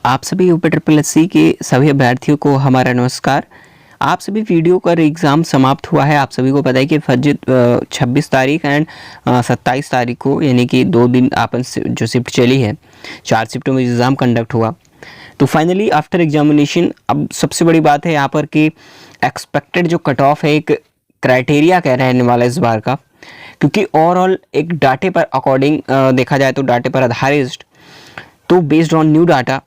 आप सभी UP triple SC के सभी अभ्यर्थियों को हमारा नमस्कार। आप सभी वीडियो का एग्ज़ाम समाप्त हुआ है। आप सभी को पता है कि फर्स्ट 26 तारीख एंड 27 तारीख को, यानी कि 2 दिन अपन जो शिफ्ट चली है, 4 शिफ्टों में एग्ज़ाम कंडक्ट हुआ। तो फाइनली आफ्टर एग्जामिनेशन अब सबसे बड़ी बात है यहाँ पर कि एक्सपेक्टेड जो कट ऑफ है, एक क्राइटेरिया कह रहने वाला इस बार का, क्योंकि ओवरऑल एक डाटे पर अकॉर्डिंग देखा जाए तो डाटे पर आधारित, तो बेस्ड ऑन न्यू डाटा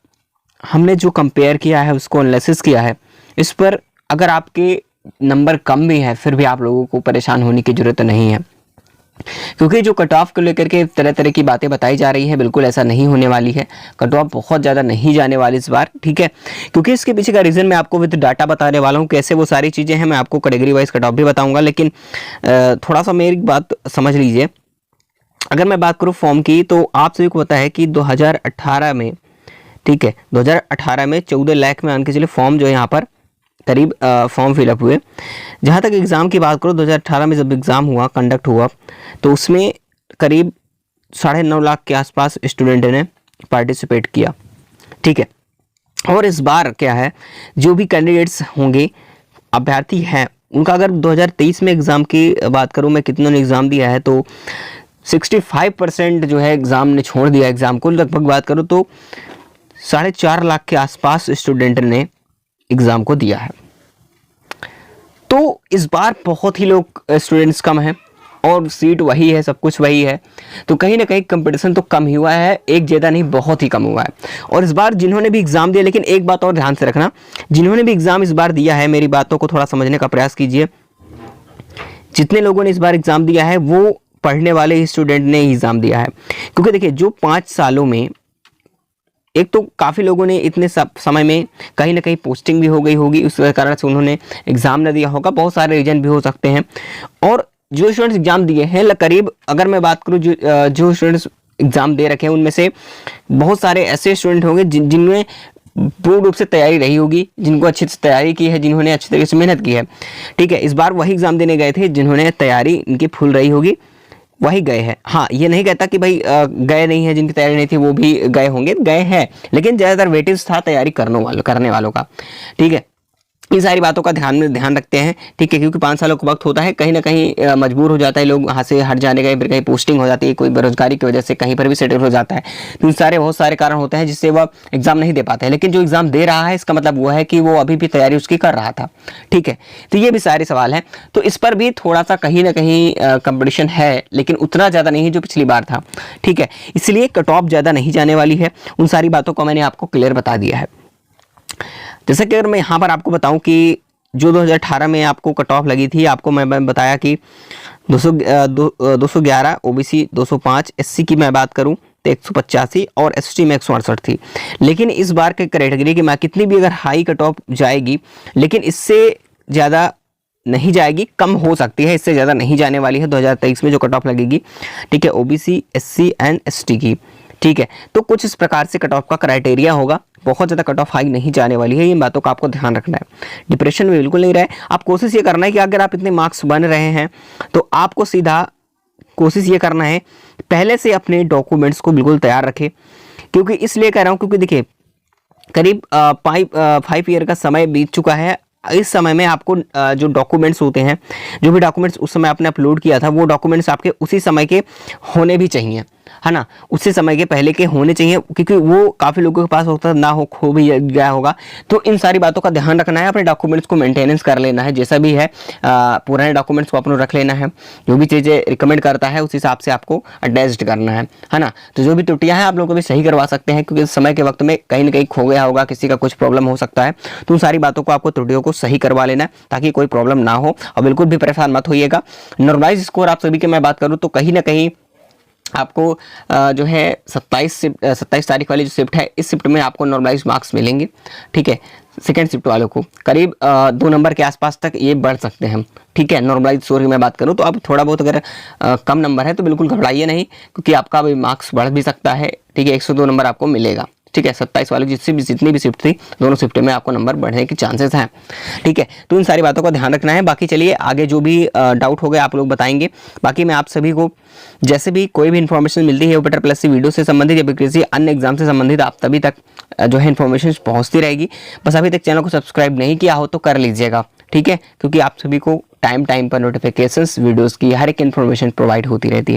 हमने जो कंपेयर किया है, उसको एनालिसिस किया है, इस पर अगर आपके नंबर कम भी है फिर भी आप लोगों को परेशान होने की ज़रूरत नहीं है, क्योंकि जो कट ऑफ को लेकर के तरह तरह की बातें बताई जा रही है, बिल्कुल ऐसा नहीं होने वाली है। कट ऑफ बहुत ज़्यादा नहीं जाने वाली इस बार, ठीक है, क्योंकि इसके पीछे का रीज़न मैं आपको विद डाटा बताने वाला हूँ। कैसे वो सारी चीज़ें हैं मैं आपको कैटेगरी वाइज कट ऑफ भी बताऊँगा, लेकिन थोड़ा सा मेरी बात समझ लीजिए। अगर मैं बात करूँ फॉर्म की, तो आप सभी को पता है कि 2018 में, ठीक है, 2018 में 14 लाख में आने के चलिए फॉर्म जो है यहाँ पर करीब फॉर्म फिलअप हुए। जहाँ तक एग्ज़ाम की बात करूँ, 2018 में जब एग्ज़ाम हुआ, कंडक्ट हुआ, तो उसमें करीब 9.5 लाख के आसपास स्टूडेंट ने पार्टिसिपेट किया, ठीक है। और इस बार क्या है, जो भी कैंडिडेट्स होंगे, अभ्यर्थी हैं, उनका अगर 2023 में एग्ज़ाम की बात करूँ मैं, कितनों ने एग्ज़ाम दिया है, तो 65% जो है एग्ज़ाम ने छोड़ दिया एग्ज़ाम को। लगभग बात करूँ तो 4.5 लाख के आसपास स्टूडेंट ने एग्ज़ाम को दिया है। तो इस बार बहुत ही लोग स्टूडेंट्स कम हैं और सीट वही है, सब कुछ वही है, तो कहीं ना कहीं कंपटीशन तो कम ही हुआ है, एक ज़्यादा नहीं, बहुत ही कम हुआ है। और इस बार जिन्होंने भी एग्ज़ाम दिया, लेकिन एक बात और ध्यान से रखना, जिन्होंने भी एग्ज़ाम इस बार दिया है, मेरी बातों को थोड़ा समझने का प्रयास कीजिए। जितने लोगों ने इस बार एग्ज़ाम दिया है वो पढ़ने वाले ही स्टूडेंट ने एग्ज़ाम दिया है, क्योंकि देखिए जो 5 सालों में एक तो काफ़ी लोगों ने इतने समय में कहीं ना कहीं पोस्टिंग भी हो गई होगी, उस कारण से उन्होंने एग्ज़ाम न दिया होगा, बहुत सारे रीजन भी हो सकते हैं। और जो स्टूडेंट्स एग्ज़ाम दिए हैं, करीब अगर मैं बात करूँ जो स्टूडेंट्स एग्ज़ाम दे रखे हैं, उनमें से बहुत सारे ऐसे स्टूडेंट होंगे जिनमें पूर्ण रूप से तैयारी रही होगी, जिनको अच्छे से तैयारी की है, जिन्होंने अच्छी तरीके से मेहनत की है, ठीक है। इस बार वही एग्ज़ाम देने गए थे जिन्होंने तैयारी इनकी फुल रही होगी, वही गए हैं। हाँ, ये नहीं कहता कि भाई गए नहीं है, जिनकी तैयारी नहीं थी वो भी गए होंगे, गए हैं, लेकिन ज़्यादातर वेटेज था तैयारी करने वालों का, ठीक है। इन सारी बातों का ध्यान रखते हैं, ठीक है, क्योंकि 5 सालों का वक्त होता है, कहीं ना कहीं मजबूर हो जाता है लोग वहाँ से हट जाने का, फिर कहीं पोस्टिंग हो जाती है, कोई बेरोजगारी की वजह से कहीं पर भी सेटल हो जाता है, तो बहुत सारे कारण होते हैं जिससे वह एग्जाम नहीं दे पाते हैं। लेकिन जो एग्जाम दे रहा है, इसका मतलब वो है कि वो अभी भी तैयारी उसकी कर रहा था, ठीक है। तो ये भी सारे सवाल हैं, तो इस पर भी थोड़ा सा कहीं ना कहीं कंपटीशन है, लेकिन उतना ज़्यादा नहीं है जो पिछली बार था, ठीक है। इसलिए कट ऑफ ज़्यादा नहीं जाने वाली है। उन सारी बातों को मैंने आपको क्लियर बता दिया है। जैसे कि अगर मैं यहाँ पर आपको बताऊं कि जो 2018 में आपको कट ऑफ लगी थी, आपको मैं बताया कि 211 ओबीसी 205, एससी की मैं बात करूं तो 185 और एसटी में 168 थी। लेकिन इस बार के कैटेगरी की मैं कितनी भी अगर हाई कट ऑफ जाएगी, लेकिन इससे ज़्यादा नहीं जाएगी, कम हो सकती है, इससे ज़्यादा नहीं जाने वाली है 2023 में जो कट ऑफ लगेगी, ठीक है, ओबीसी, एससी एंड एसटी की, ठीक है। तो कुछ इस प्रकार से कट ऑफ का क्राइटेरिया होगा, बहुत ज़्यादा कट ऑफ हाई नहीं जाने वाली है, इन बातों का आपको ध्यान रखना है। डिप्रेशन में बिल्कुल नहीं रहे, आप कोशिश ये करना है कि अगर आप इतने मार्क्स बन रहे हैं तो आपको सीधा कोशिश ये करना है पहले से अपने डॉक्यूमेंट्स को बिल्कुल तैयार रखें। क्योंकि इसलिए कह रहा हूँ क्योंकि देखिए करीब 5 ईयर का समय बीत चुका है। इस समय में आपको जो डॉक्यूमेंट्स होते हैं, जो भी डॉक्यूमेंट्स उस समय आपने अपलोड किया था, वो डॉक्यूमेंट्स आपके उसी समय के होने भी चाहिए, है ना, उसी समय के पहले के होने चाहिए, क्योंकि वो काफ़ी लोगों के पास होता ना हो, खो भी गया होगा। तो इन सारी बातों का ध्यान रखना है, अपने डॉक्यूमेंट्स को मेंटेनेंस कर लेना है, जैसा भी है पुराने डॉक्यूमेंट्स को अपने रख लेना है, जो भी चीज़ें रिकमेंड करता है उस हिसाब से आपको अटैच्ड करना है ना। तो जो भी त्रुटियां हैं आप लोग भी सही करवा सकते हैं, क्योंकि समय के वक्त में कहीं ना कहीं खो गया होगा, किसी का कुछ प्रॉब्लम हो सकता है, तो उन सारी बातों को आपको त्रुटियों को सही करवा लेना है ताकि कोई प्रॉब्लम ना हो। और बिल्कुल भी परेशान मत होइएगा। नॉर्मलाइज स्कोर आप सभी के मैं बात करूँ तो कहीं ना कहीं आपको जो है 27 तारीख वाली जो शिफ्ट है, इस शिफ्ट में आपको नॉर्मलाइज मार्क्स मिलेंगे, ठीक है। सेकेंड शिफ्ट वालों को करीब 2 नंबर के आसपास तक ये बढ़ सकते हैं, ठीक है। नॉर्मलाइज स्कोर की मैं बात करूँ तो अब थोड़ा बहुत अगर कम नंबर है तो बिल्कुल घबराइए नहीं, क्योंकि आपका अभी मार्क्स बढ़ भी सकता है, ठीक है, 102 नंबर आपको मिलेगा, ठीक है। 27 वाले जितनी भी शिफ्ट थी, दोनों शिफ्ट में आपको नंबर बढ़ने के चांसेस हैं, ठीक है। तो इन सारी बातों का ध्यान रखना है। बाकी चलिए आगे जो भी डाउट हो गए आप लोग बताएंगे। बाकी मैं आप सभी को जैसे भी कोई भी इन्फॉर्मेशन मिलती है बेटर प्लस सी वीडियो से संबंधित या फिर किसी अन्य एग्जाम से संबंधित आप तभी तक जो है इन्फॉर्मेशन पहुंचती रहेगी। बस अभी तक चैनल को सब्सक्राइब नहीं किया हो तो कर लीजिएगा, ठीक है, क्योंकि आप सभी को टाइम टाइम पर नोटिफिकेशंस वीडियोस की हर एक इन्फॉर्मेशन प्रोवाइड होती रहती है।